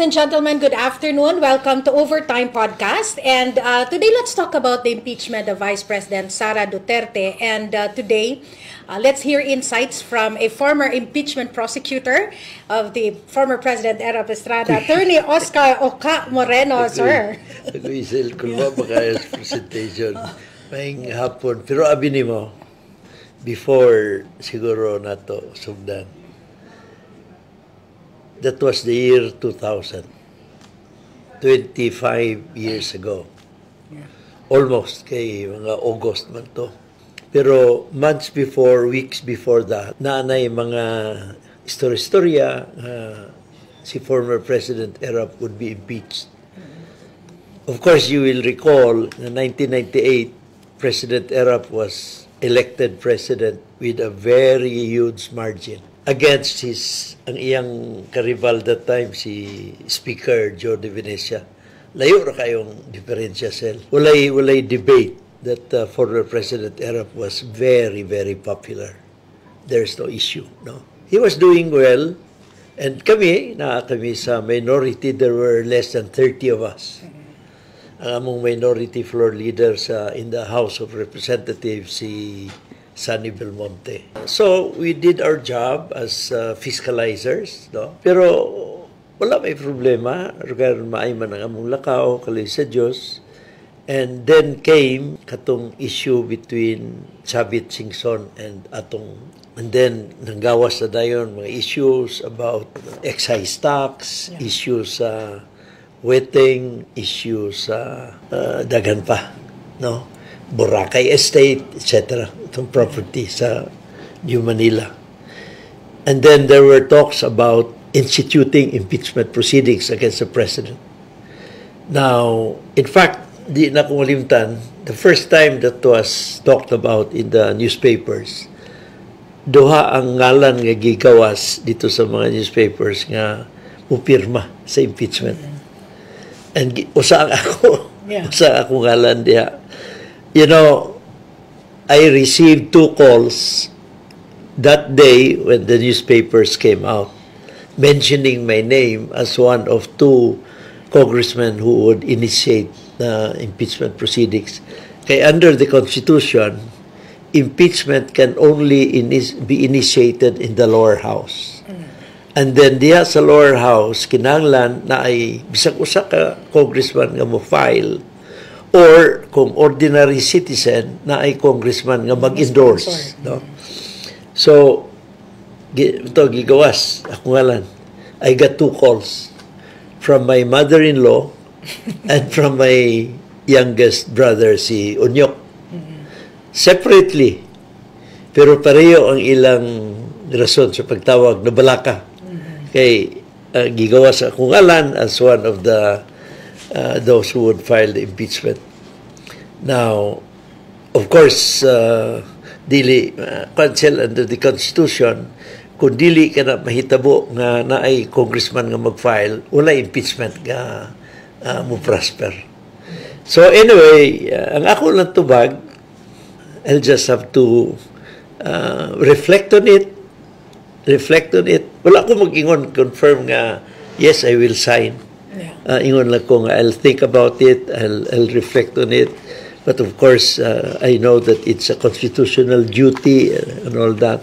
and gentlemen, good afternoon. Welcome to Overtime Podcast. And today, let's talk about the impeachment of Vice President Sara Duterte. And today, let's hear insights from a former impeachment prosecutor of the former President Erap Estrada, Attorney Oscar Oca Moreno, sir. Nag-iisel ko ba makayas presentation. Maing hapon. Pero abini mo, before siguro na to sugdan. That was the year 2000. 25 years ago. Almost kay mga August man to. Pero months before, weeks before that, naanay mga istorya-istorya si former President Erap would be impeached. Of course, you will recall, in 1998, President Erap was elected president with a very huge margin against ang iyang karival that time, si Speaker Joe De Venecia. Layo na kayong diferensya, Sel. Walay debate that former President Erap was very, very popular. There's no issue, no? He was doing well, and kami sa minority, there were less than 30 of us. Ang among minority floor leader in the House of Representatives, si Sonny Belmonte. So, we did our job as fiscalizers, no? Pero wala may problema. Regarding maayman ang among lakaw, kalay sa Diyos. And then came katong issue between Chavit Singson and atong. And then, nanggawas na dayon mga issues about excise tax, issues sa wetting, issues sa dagan pa, no? Boracay Estate, etc. Itong property sa New Manila. And then there were talks about instituting impeachment proceedings against the president. Now, in fact, di na ko malimtan, the first time that was talked about in the newspapers, duha ang ngalan nga gigawas dito sa mga newspapers nga mupirma sa impeachment. And usa ako ngalan diha. You know, I received 2 calls that day when the newspapers came out, mentioning my name as one of 2 congressmen who would initiate impeachment proceedings. Kaya under the Constitution, impeachment can only be initiated in the lower house. And then diya sa lower house, kinahanglan na ay bisag usa ka congressman nga mo file, or kung ordinary citizen na ay congressman nga mag-endorse, no? So ito gigawas ako ngalan. I got 2 calls from my mother-in-law and from my youngest brother, si Onyok, separately, pero pareho ang ilang rason sa pagtawag na balaka. Kay gigawas ako ngalan as one of the those who would file the impeachment. Now, of course, dili cancel under the Constitution, kung dili ka na mahitabo nga naay congressman nga mag-file, wala impeachment nga mo prosper. So anyway, ang ako lang tubag, I'll just have to reflect on it. Wala ko mag-ingon, confirm nga, yes, I will sign. Ingon lang ko nga, I'll think about it, I'll reflect on it. But of course, I know that it's a constitutional duty and all that.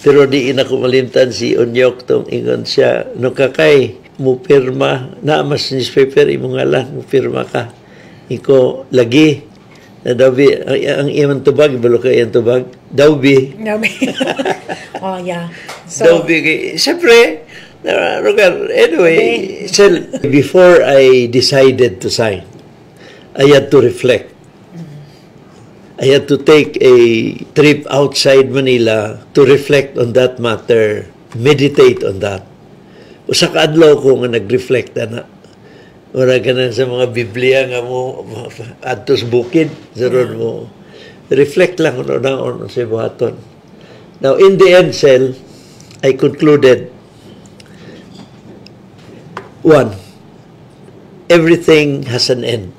Pero di ina ko malimtan si Onyok tong ingon siya, no kakay, mo pirma, naamas newspaper, imong ngalan, mo pirma ka. Iko, lagi, na dawbi, ang iyang tubag, ibalo ka iyang tubag, dawbi. Oh, yeah. So, dawbi, siyempre, anyway, so before I decided to sign, I had to reflect. I had to take a trip outside Manila to reflect on that matter, meditate on that. Usa ka adlaw ko nga nag-reflect na. Wala ka na sa mga Biblia nga mo, adtos bukid, zaron mo. Reflect lang kung ano sa buhaton. Now, in the end, Sel, I concluded, 1, everything has an end.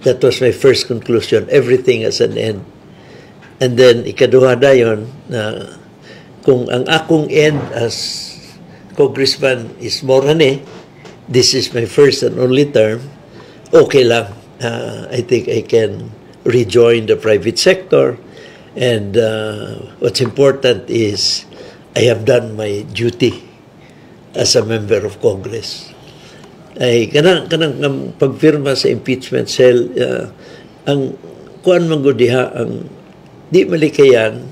That was my first conclusion. Everything has an end. And then, ikaduha dayon na kung ang akong end as congressman is Morane, this is my first and only term, okay lang. I think I can rejoin the private sector. And what's important is I have done my duty as a member of Congress. Ay kanang pagpirma sa impeachment cell, ang kuan man gud diha, ang di malikayan,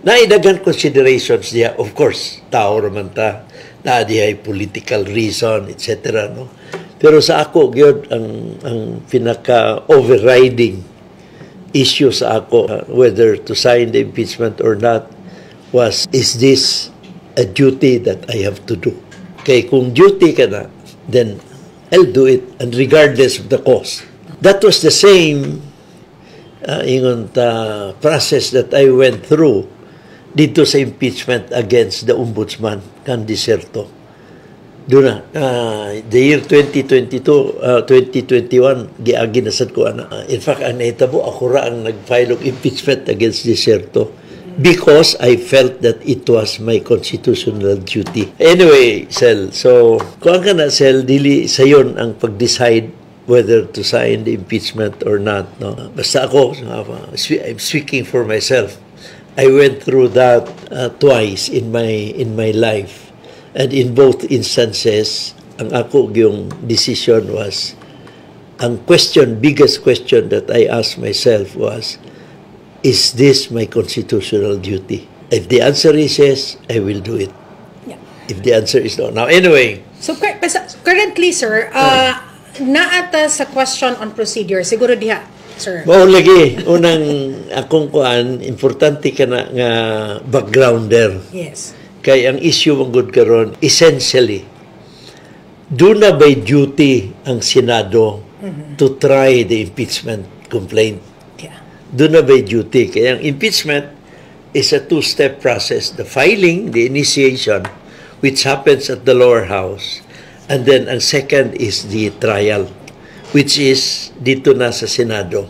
naidagan considerations diha. Of course, tao raman ta, na diha political reason, etc. No? Pero sa ako, gyud ang pinaka-overriding issue sa ako, whether to sign the impeachment or not, was, is this a duty that I have to do? Kay kung duty ka na, then I'll do it, and regardless of the cost. That was the same process that I went through dito sa impeachment against the ombudsman, kan Diserto. Doon na, the year 2022, 2021, giaginasad ko, in fact, ang naitabo, ako ra ang nag-file of impeachment against Diserto because I felt that it was my constitutional duty. Anyway, Sel, so, kung ka na, Sel, dili sayon ang pag-decide whether to sign the impeachment or not. No? Basta ako, I'm speaking for myself. I went through that twice in my life. And in both instances, ang ako yung decision was, ang biggest question that I asked myself was, is this my constitutional duty? If the answer is yes, I will do it. Yeah. If the answer is no. Now, anyway. So, currently, sir, naata sa question on procedure, siguro diha, sir. Mao lagi, unang akong kuan, importante ka na nga backgrounder. Yes. Kay ang issue mong good karon, essentially, do na by duty ang Senado to try the impeachment complaint. Yeah. Do na by duty. Kaya ang impeachment is a two-step process. The filing, the initiation, which happens at the lower house. And then ang second is the trial, which is dito na sa Senado.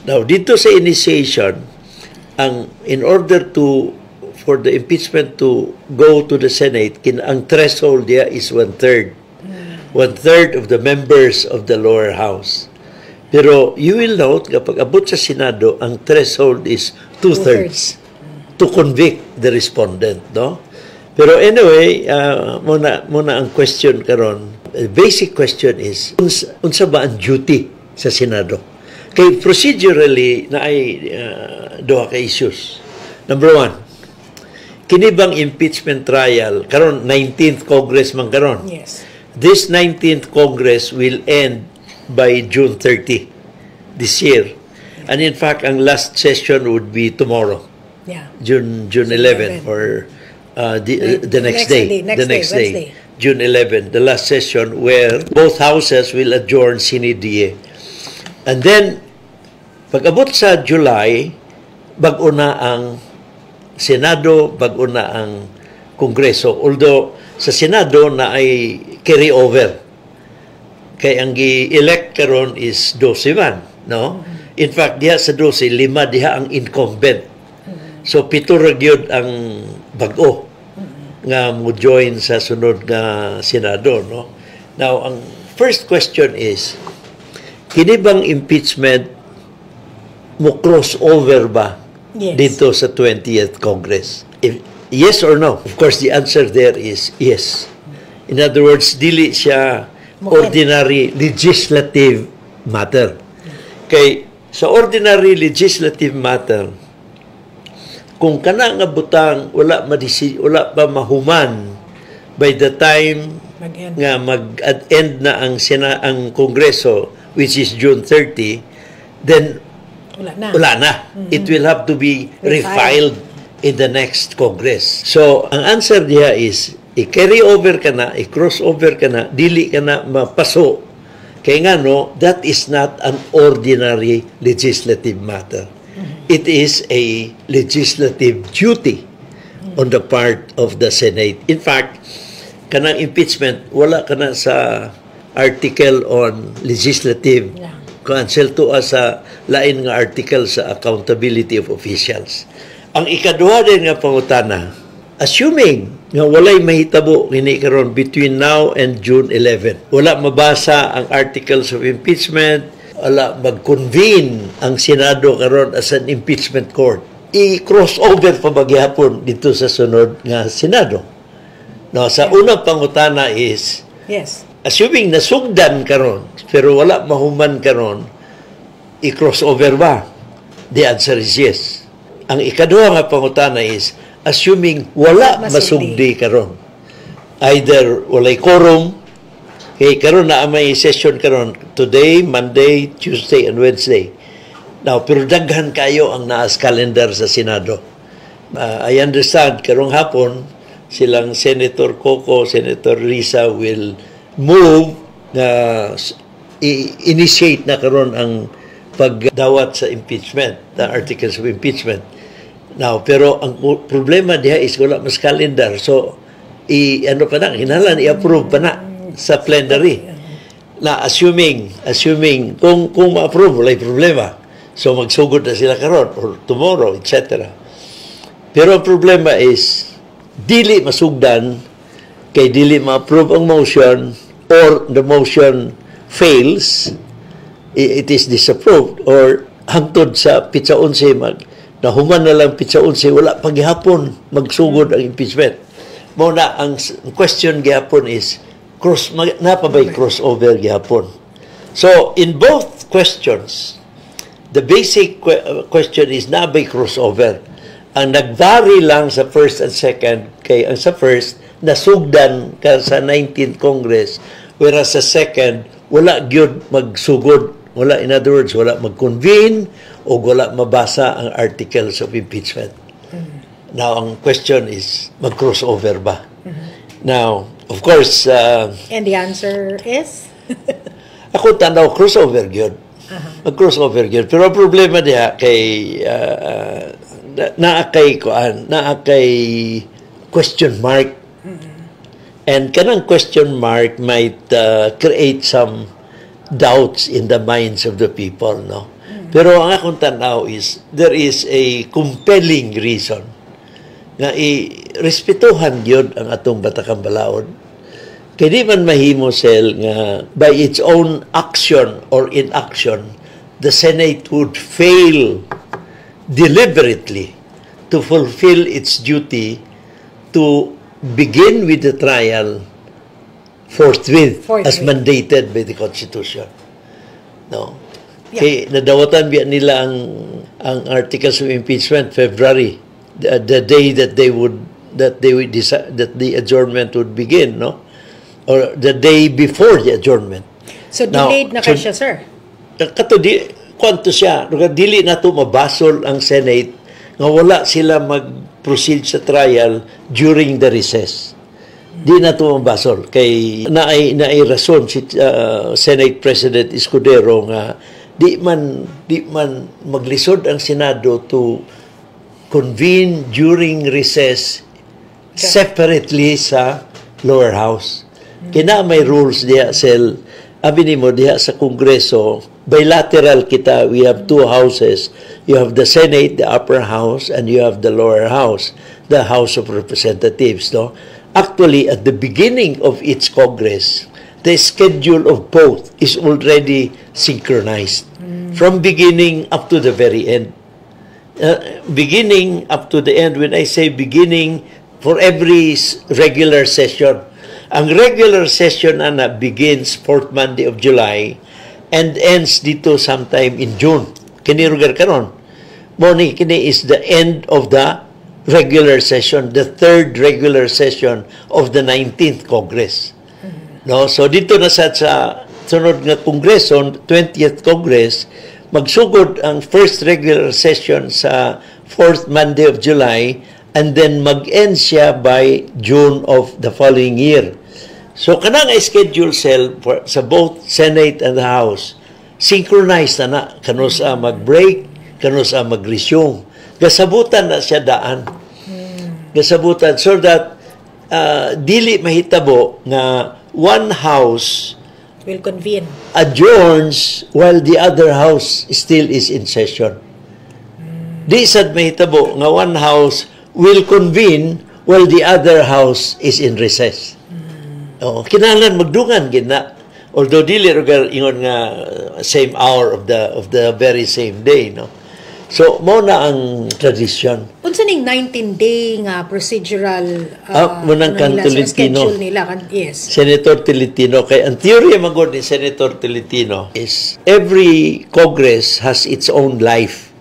Now, dito sa initiation, in order for the impeachment to go to the Senate, ang threshold there is 1/3. 1/3 of the members of the lower house. Pero you will note, kapag abot sa Senado, ang threshold is 2/3 to convict the respondent. No? Pero anyway, muna ang question karon. The basic question is, unsa ba ang duty sa Senado? Kay procedurally, na ay duha ka issues. Number one, kini bang impeachment trial, karon 19th Congress man karon. Yes. This 19th Congress will end by June 30 this year. And in fact, ang last session would be tomorrow. Yeah. June 11 or the next day. Wednesday. June 11, the last session where both houses will adjourn sine die. And then, pag-abot sa July, bag-o na ang Senado, bag-o na ang Kongreso. Although, sa Senado na ay carry over. Kaya ang gi-elect karon is 12 man, no? In fact, diha sa 12, 5 diha ang incumbent. So, 7 ra gyud ang bag-o nga mo join sa sunod nga Senado, no? Now, ang first question is, kini bang impeachment mo crossover ba dito sa 20th Congress? Yes or no? Of course, the answer there is yes. In other words, dili siya ordinary legislative matter. Kay sa ordinary legislative matter, kung kana nga butang wala pa mahuman by the time nga mag-end na ang Kongreso, which is June 30, then wala na. It will have to be refiled in the next Congress. So, ang answer diya is, i-carry over ka na, i-cross over ka na, dili ka na mapaso. Kaya nga no, that is not an ordinary legislative matter. It is a legislative duty on the part of the Senate. In fact, kanang impeachment, wala ka na sa article on legislative council to sa lain nga article sa accountability of officials. Ang ikaduha din nga pangutana, assuming nga walay mahitabo kini karon between now and June 11. Wala mabasa ang articles of impeachment, wala mag-convene ang Senado karon as an impeachment court. I-crossover pa ba gyapon dito sa sunod nga Senado? No, sa unang pangutana is, Yes. assuming nasugdan karon pero wala mahuman karon, i-crossover ba? The answer is yes. Ang ikaduha nga pangutana is, assuming wala masugdi karon, either walay quorum, kay karon na may session karon today, Monday, Tuesday, and Wednesday. Now, pero daghan kayo ang naas calendar sa Senado. I understand, karong hapon, silang Senator Coco, Senator Risa will move na initiate na karon ang pagdawat sa impeachment, the articles of impeachment. Now, pero ang problema diha is wala mas calendar. So, ano pa na, hinalan, i-approve pa na sa plenary. Na assuming kung ma-approve, wala problema. So, magsugod na sila karon or tomorrow, etc. Pero ang problema is, dili masugdan, kay dili ma-approve ang motion, or the motion fails, it is disapproved, or hangtod sa pitsa 11 nahuman na lang pitsa 11 wala pa gihapon magsugod ang impeachment. Muna ang question gihapon is napabay crossover gihapon. So in both questions, the basic question is nabay crossover. Ang nagvary lang sa first and second, kay ang sa first nasugdan ka sa 19th Congress, whereas sa second wala gyud magsugod. Wala, in other words, wala mag-convene o wala mabasa ang articles of impeachment. Now, ang question is, mag-crossover ba? Now, of course... and the answer is? Ako tanaw, crossover yun. Mag-crossover yun. Pero ang problema niya kay... naakay question mark. And kanang question mark might create some doubts in the minds of the people, no? Pero ang akong tanaw is, there is a compelling reason nga i-respetuhan yun ang atong Batakang Balaod. Kaya di man mahimo sel nga by its own action or inaction, the Senate would fail deliberately to fulfill its duty to begin with the trial forthwith as mandated by the Constitution. No. Yeah. Kaya nadawatan biya nila ang articles of impeachment February, the day that they would decide that the adjournment would begin, no? Or the day before the adjournment. So delayed na siya, sir. Kato kwanto siya, dili na to mabasol ang Senate nga wala sila mag-proceed sa trial during the recess. Di na ito mabasol. Kay naay rason si Senate President Escudero nga di man maglisod ang Senado to convene during recess separately sa lower house. Kina may rules diha sel abi nimo diha sa Kongreso, bilateral kita, we have two houses. You have the Senate, the upper house, and you have the lower house, the House of Representatives, no? Actually, at the beginning of each Congress, the schedule of both is already synchronized from beginning up to the very end. Beginning up to the end, when I say beginning, for every regular session, ang regular session na begins 4th Monday of July and ends dito sometime in June. Kini rugar karon. Moni, kini is the end of the regular session, the third regular session of the 19th Congress. No, so dito na sa sunod nga Kongreso, 20th Congress, magsugod ang first regular session sa 4th Monday of July and then mag-end siya by June of the following year. So kanang schedule cell sa both Senate and the House, synchronized na kano sa mag-break, kano sa mag-resume. Gasabutan na siya daan. Gasabutan so that dili mahitabo nga one house will convene, adjourns while the other house still is in session. Di sad mahitabo nga one house will convene while the other house is in recess. Kinahanglan magdungan gina. Although dili rugal ingon nga same hour of the very same day, no. So mao na ang tradition. Unsa ning 19-day nga procedural munang kan Tolentino. Schedule nila kan, yes. Senator Tolentino, kay ang theory magod ni Senator Tolentino is every Congress has its own life.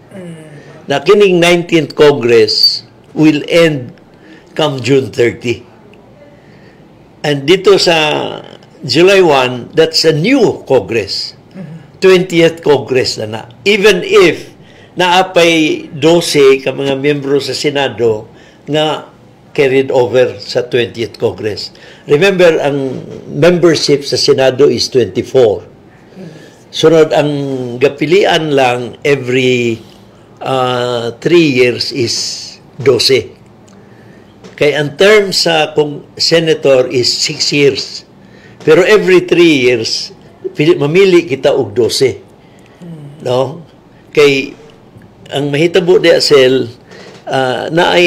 Na kining 19th Congress will end come June 30. And dito sa July 1, that's a new Congress. 20th Congress na. Even if naapay 12 ka mga miyembro sa Senado nga carried over sa 20th Congress. Remember, ang membership sa Senado is 24. Sunod, ang gapilian lang every 3 years is 12. Kaya ang term sa senator is 6 years. Pero every 3 years, mamili kita og 12. No? Kay ang mahitabo di asel, na ay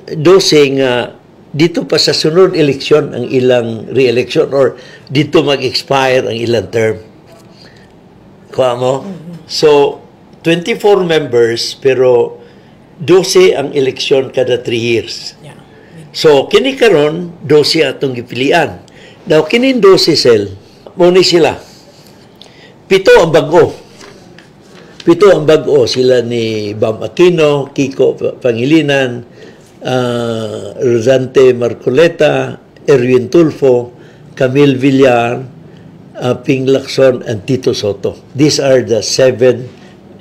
12 nga dito pa sa sunod eleksyon ang ilang re-election or dito mag-expire ang ilang term. Kuha mo? So, 24 members pero 12 ang eleksyon kada 3 years. So, kini karon 12 atong gipilian. Now, kinin 12 sel, muna sila. 7 ang bago. 7 ang bago. Sila ni Bam Aquino, Kiko Pangilinan, Rosante Marcoleta, Erwin Tulfo, Camille Villar, Ping Lacson, and Tito Soto. These are the 7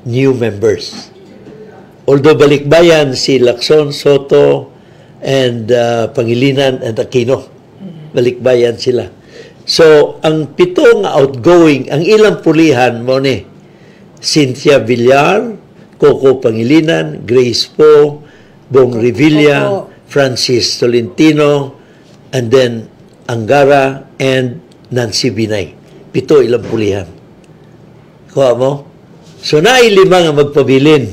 new members. Although balikbayan si Lacson, Soto, and Pangilinan and Aquino. Balikbayan sila. So, ang 7 nga outgoing, ang ilang pulihan mo ni Cynthia Villar, Coco Pangilinan, Grace Poe, Bong Revilla, Francis Tolentino, and then Angara and Nancy Binay. 7 ilang pulihan. Kuha mo? So, naay 5 nga magpabilin.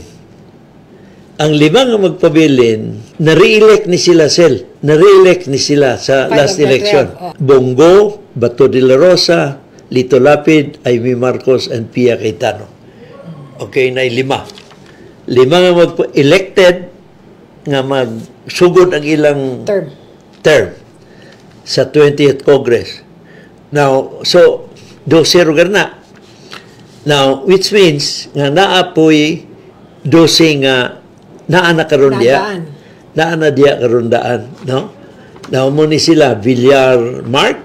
Ang 5 nga magpabilin, na-re-elect ni sila na-re-elect ni sila sa last election. Bongo, Bato de la Rosa, Lito Lapid, Amy Marcos, and Pia Cayetano. Okay, na 5. 5 nga elected nga magsugod ang ilang term sa 20th Congress. Now, so, 12 lugar na. Now, which means nga naapoy 12 nga naana karon diya. Naana diya karon daan, no? Now, muna sila Villar Mark,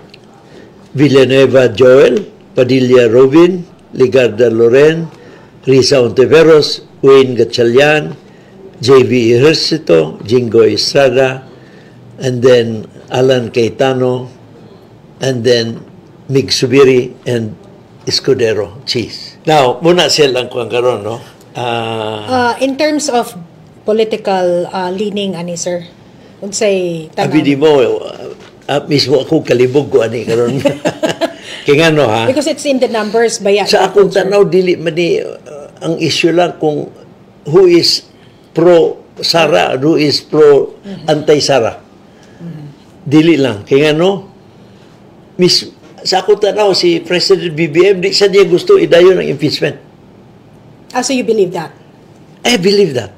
Villanueva Joel, Padilla Robin, Ligarda Loren, Risa Ontiveros, Wayne Gatchalian, J.V. Ejercito, Jingo Estrada, and then Alan Cayetano, and then Mig Subiri, and Escudero Cheese. Now, muna silang kung karon, no? In terms of political leaning, ani sir? Unsay tanang? Abidi mo, mismo ako kalibog ko ani karon. Kaya no ha? Because it's in the numbers ba yan? Sa akong tanaw, dili man ni ang issue lang kung who is pro-Sara, who is pro-anti-Sara. Dili lang. Kaya no, sa akong tanaw, si President BBM, di sa niya gusto idayon ng impeachment. So you believe that? I believe that.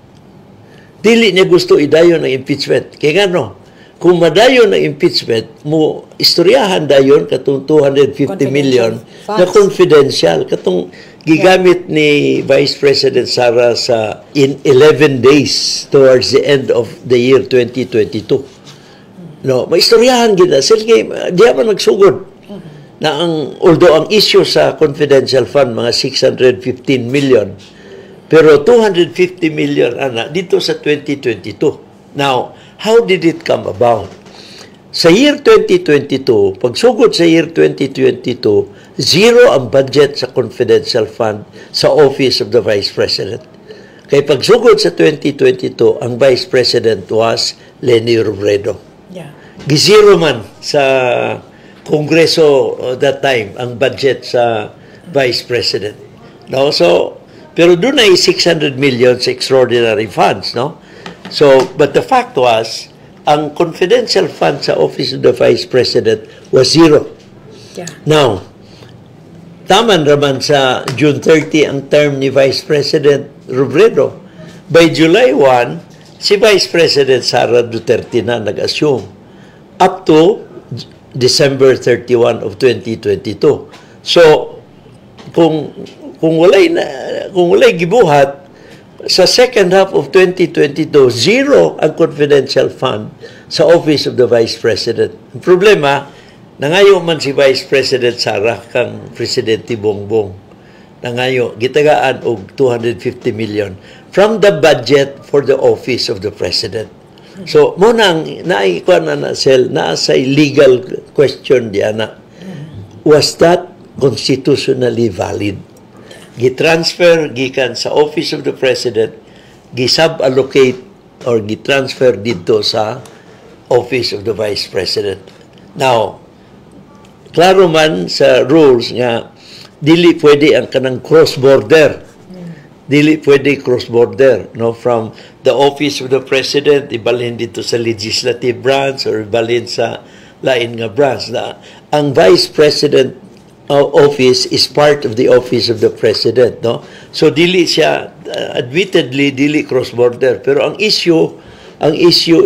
Dili niya gusto idayon ng impeachment. Kaya nga no, kung madayon ng impeachment, mo istoryahan dayon katong 250 million na confidential. Katong gigamit ni Vice President Sara sa in 11 days towards the end of the year 2022. No, maistoryahan gina. Sige, di man nagsugod. Na although ang issue sa confidential fund, mga 615 million, pero 250 million, dito sa 2022. Now, how did it come about? Sa year 2022, pagsugod sa year 2022, zero ang budget sa confidential fund sa Office of the Vice President. Kaya pagsugod sa 2022, ang Vice President was Leni Robredo. Yeah. Gizero man sa Kongreso that time ang budget sa Vice President. No? So, pero doon ay 600 million sa extraordinary funds, no? So, but the fact was, ang confidential fund sa Office of the Vice President was zero. Yeah. Now, taman raman sa June 30 ang term ni Vice President Robredo. By July 1, si Vice President Sara Duterte na nag-assume up to December 31 of 2022. So, kung walay gibuhat, sa second half of 2022, zero ang confidential fund sa Office of the Vice President. Ang problema, nangayo man si Vice President Sara kang Presidente Bongbong. Nangayo, gitagaan og 250 million from the budget for the Office of the President. So, munang naikuan na sel, naasa legal question diana. Was that constitutionally valid? Gitransfer gikan sa Office of the President, gisub-allocate or gitransfer dito sa Office of the Vice President. Now, klaro man sa rules nga dili pwede ang kanang cross-border. Dili pwede cross-border, no, from the Office of the President ibalhin dito sa legislative branch or ibalhin sa lain nga branch. Ang Vice President office is part of the Office of the President, no? So dili siya admittedly dili cross-border, pero ang issue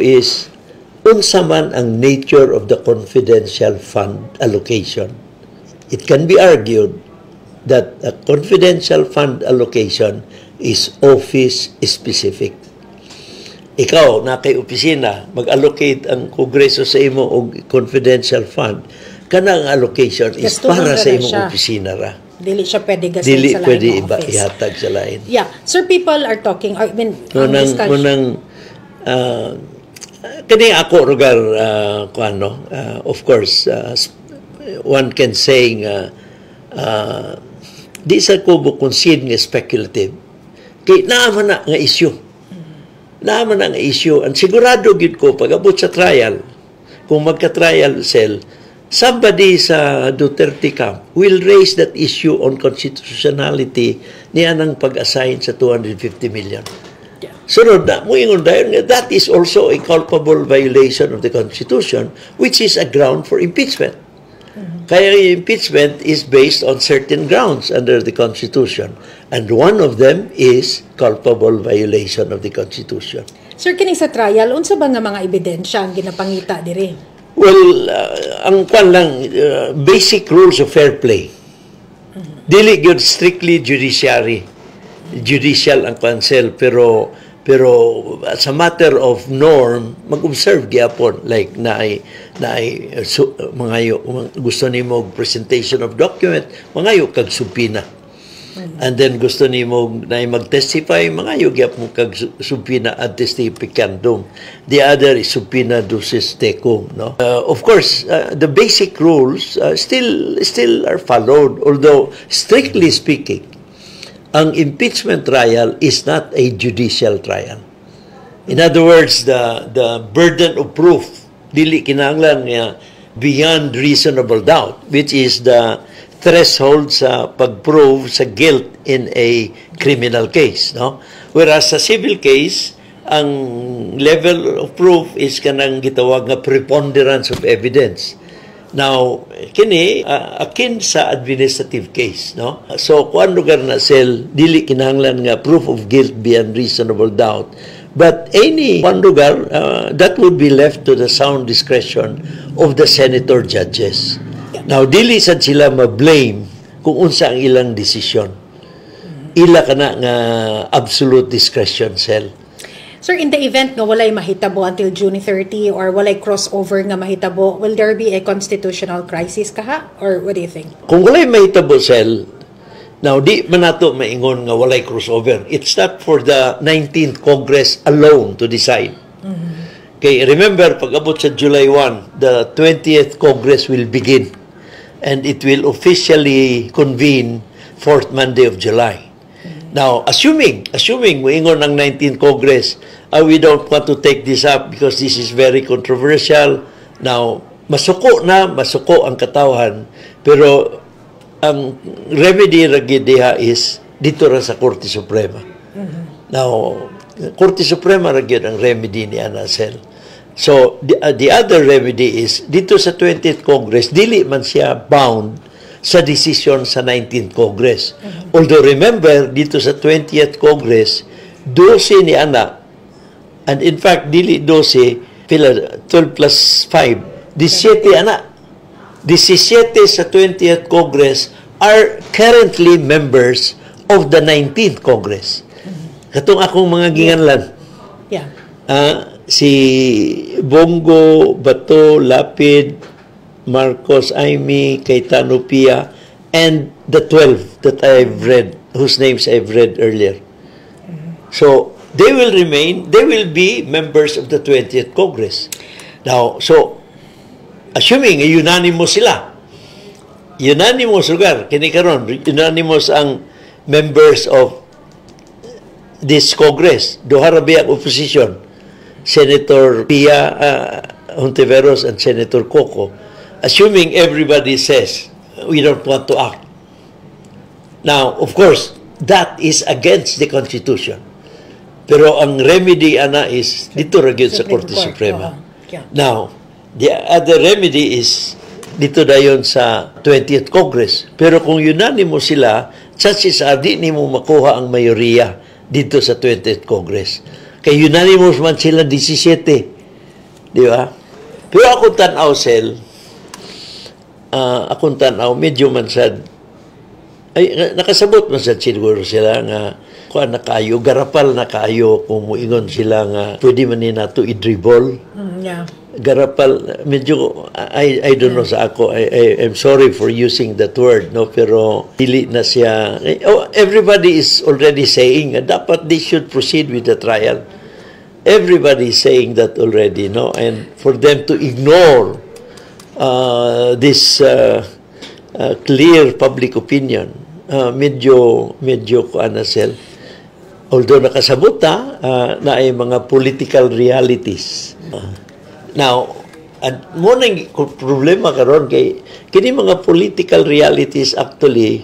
is unsa man ang nature of the confidential fund allocation. It can be argued that a confidential fund allocation is office specific. Ikaw na kay opisina mag-allocate ang Kongreso sa imo og confidential fund, kanang allocation is para sa imong opisina ra. Dili siya pwede gastos Dili sa lain pwede office. Ihatag sa lain. Yeah. Sir, people are talking, I mean, Munang kani ako rugar of course one can say di sa ko concede nga speculative kay naaman na nga issue. Naaman na nga issue. Ang sigurado gid ko pag-abot sa trial, kung magka-trial cell, somebody sa Duterte camp will raise that issue on constitutionality niya ng pag-assign sa 250 million. Sunod na, muingon dahil that is also a culpable violation of the Constitution, which is a ground for impeachment. Kaya impeachment is based on certain grounds under the Constitution. And one of them is culpable violation of the Constitution. Sir, kini sa trial, unsa ba nga mga ebidensya ang ginapangita diri? Well, ang kwan lang, basic rules of fair play. Dili gyud strictly judicial ang counsel, pero as a matter of norm, mag-observe gyapon like mangayo gusto nimo presentation of document, mangayo kag subpoena. And then gusto nimo na mag-testify, mangayo gyapon kag subpoena ad testificandum. The other is subpoena ducis tecum, no? Of course, the basic rules still are followed, although strictly speaking, ang impeachment trial is not a judicial trial. In other words, the burden of proof dili kinahanglan nga beyond reasonable doubt, which is the threshold sa pag-prove sa guilt in a criminal case, no? Whereas sa civil case, ang level of proof is kanang gitawag nga preponderance of evidence. Now, kini akin sa administrative case, no? So, kuan lugar na sel, dili kinahanglan nga proof of guilt beyond reasonable doubt. But any one lugar, that would be left to the sound discretion of the senator judges. Now, dili sad sila ma-blame kung unsa ang ilang desisyon. Ila kana nga absolute discretion sel. Sir, in the event nga walay mahitabo until June 30 or walay crossover nga mahitabo, will there be a constitutional crisis kaha? Or what do you think? Kung walay mahitabo sel, now di man nato maingon nga walay crossover. It's not for the 19th Congress alone to decide. Okay, remember, pag-abot sa July 1, the 20th Congress will begin and it will officially convene 4th Monday of July. Now, assuming moingon ng 19th Congress, we don't want to take this up because this is very controversial. Now, masuko ang katawhan, pero ang remedy ra gid diha is dito ra sa Korte Suprema. Now, Korte Suprema ra gid ang remedy ni Anasel. So, the other remedy is, dito sa 20th Congress, dili man siya bound sa decision sa 19th Congress. Although, remember, dito sa 20th Congress, 12 ni ana, and in fact, dili 12, 12 plus 5, 17 ana. 17 sa 20th Congress are currently members of the 19th Congress. Katong akong mga ginganlan. Yeah. Si Bongo, Bato, Lapid, Marcos, Aimee, Cayetano Pia, and the 12 that I've read, whose names I've read earlier. So, they will be members of the 20th Congress. Now, so, assuming unanimous sila, unanimous lugar, kini karon, unanimous ang members of this Congress, duha ra biya opposition, Senator Pia Hontiveros and Senator Coco, assuming everybody says, we don't want to act. Now, of course, that is against the Constitution. Pero ang remedy, ana, is dito ra gyud sa Korte Suprema. Now, the other remedy is dito dayon sa 20th Congress. Pero kung unanimous sila, chances are di nimo makuha ang mayoriya dito sa 20th Congress. Kay unanimous man sila 17. Di ba? Pero akong tanaw, Sel, akong tanaw, medyo man sad, ay, nakasabot man sad siguro sila nga kuan na kayo, garapal na kayo kung muingon sila nga pwede man ni nato i-dribble. Yeah. Garapal, medyo, I don't know sa ako, I'm sorry for using that word, no, pero dili na siya, everybody is already saying, dapat they should proceed with the trial. Everybody is saying that already, no, and for them to ignore this clear public opinion, medyo kuan na sel. Although nakasabot na ay mga political realities. Now, mo nang problema karon kay kini mga political realities actually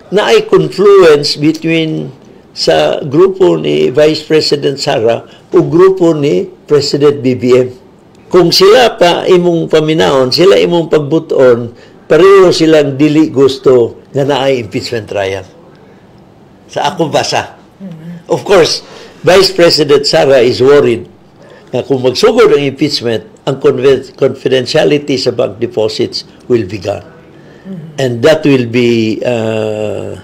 naay confluence between sa grupo ni Vice President Sara o grupo ni President BBM. Kung sila pa imong paminaon, sila imong pagbuton, pareho silang dili gusto nga naay impeachment trial. Sa akong basa. Of course, Vice President Sara is worried na kung magsugod ang impeachment, ang confidentiality sa bank deposits will be gone. And that will be a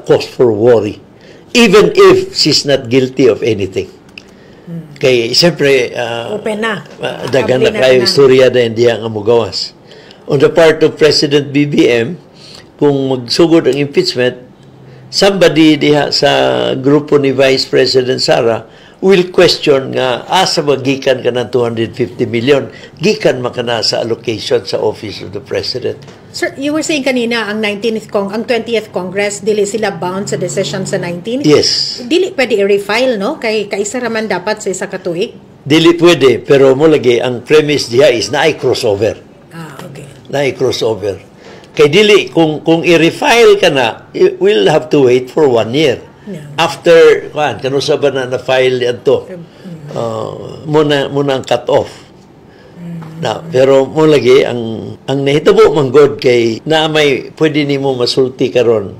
cause for worry. Even if she's not guilty of anything. Kay, siyempre, open na. Dagan na kayo istorya na hindi ang amugawas. On the part of President BBM, kung magsugod ang impeachment, somebody diha sa grupo ni Vice President Sara will question nga asa magikan ka ng 250 million gikan makana sa allocation sa Office of the President. Sir, you were saying kanina ang 20th Congress dili sila bound sa decision sa 19th? Yes. Dili pwede i-refile, no? Kay kaisa raman dapat sa isa ka tuig? Dili pwede, pero mo lagi ang premise diha is na ay crossover. Okay. Na ay crossover. Kay dili kung i-refile ka na, we'll have to wait for 1 year. Yeah. After, kanusa ba na na-file yan to? Muna ang cut-off. Na, pero mo lagi, ang nahitabo man God kay na may pwede nimo masulti karon.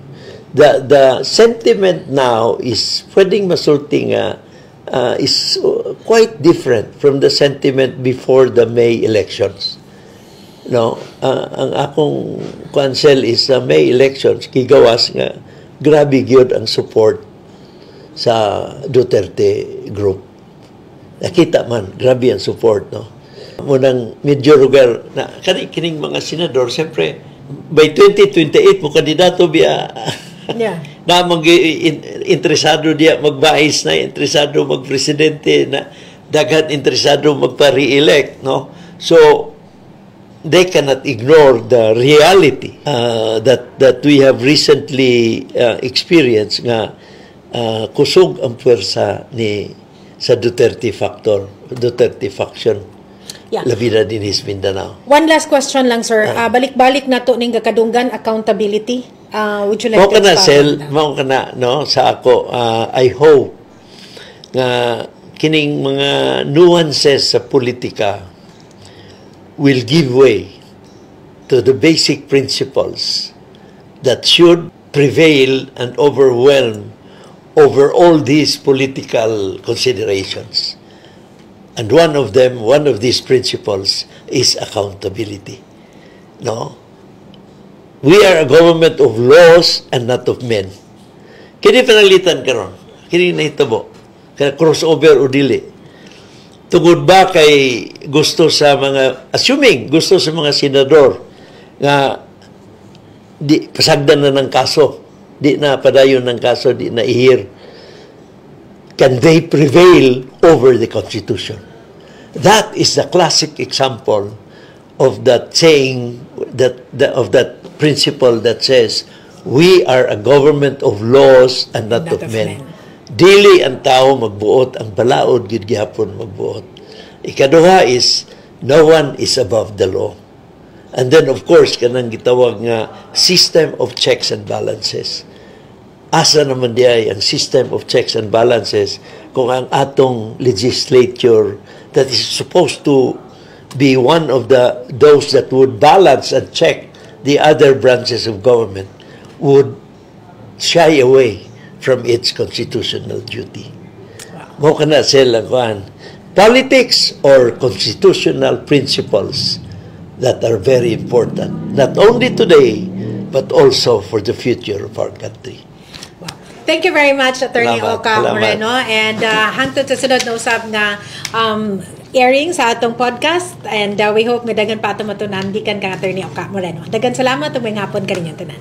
The sentiment now is pwedeng masulti nga is quite different from the sentiment before the May elections. No, ang akong counsel is May elections kigawas nga grabe gyud ang support sa Duterte group. Nakita man grabe ang support, no. Munang medyo lugar na kining mga senador siyempre by 2028 mo kandidato biya. Yeah. Na interesado diya magbais na interesado magpresidente na daghan interesado magpa-re-elect, no. So they cannot ignore the reality that we have recently experienced nga kusog ang puwersa ni sa Duterte faction. Yeah. La vida din is Mindanao. One last question lang, sir. Balik-balik na to ning kadunggan accountability. Would you like to expound? Mao kana no sa ako I hope nga kining mga nuances sa politika will give way to the basic principles that should prevail and overwhelm over all these political considerations. And one of these principles is accountability. No? We are a government of laws and not of men. Kini panalitan karon, kini nahitabo, kaya crossover o dili. Tungod ba kay gusto sa mga senador nga di pasagdan na ng kaso, di na padayon ng kaso, di na ihir. Can they prevail over the Constitution? That is the classic example of that saying, of that principle that says, we are a government of laws and not of men. Dili ang tao magbuot, ang balaod gid gihapon magbuot. Ikaduha is, no one is above the law. And then of course, kanang gitawag nga system of checks and balances. Asa naman diay ang system of checks and balances kung ang atong legislature that is supposed to be one of those that would balance and check the other branches of government would shy away from its constitutional duty. Mo kana sila kuan politics or constitutional principles that are very important, not only today but also for the future of our country. Thank you very much, Attorney Salamat, Oka salamat. Moreno. And hangtod sa sunod na usab nga airing sa atong podcast. And we hope nga dagan pa ito matunan, di kan ka Attorney Oka Moreno. Dagan salamat, ug may hapon ka rin yung tanan.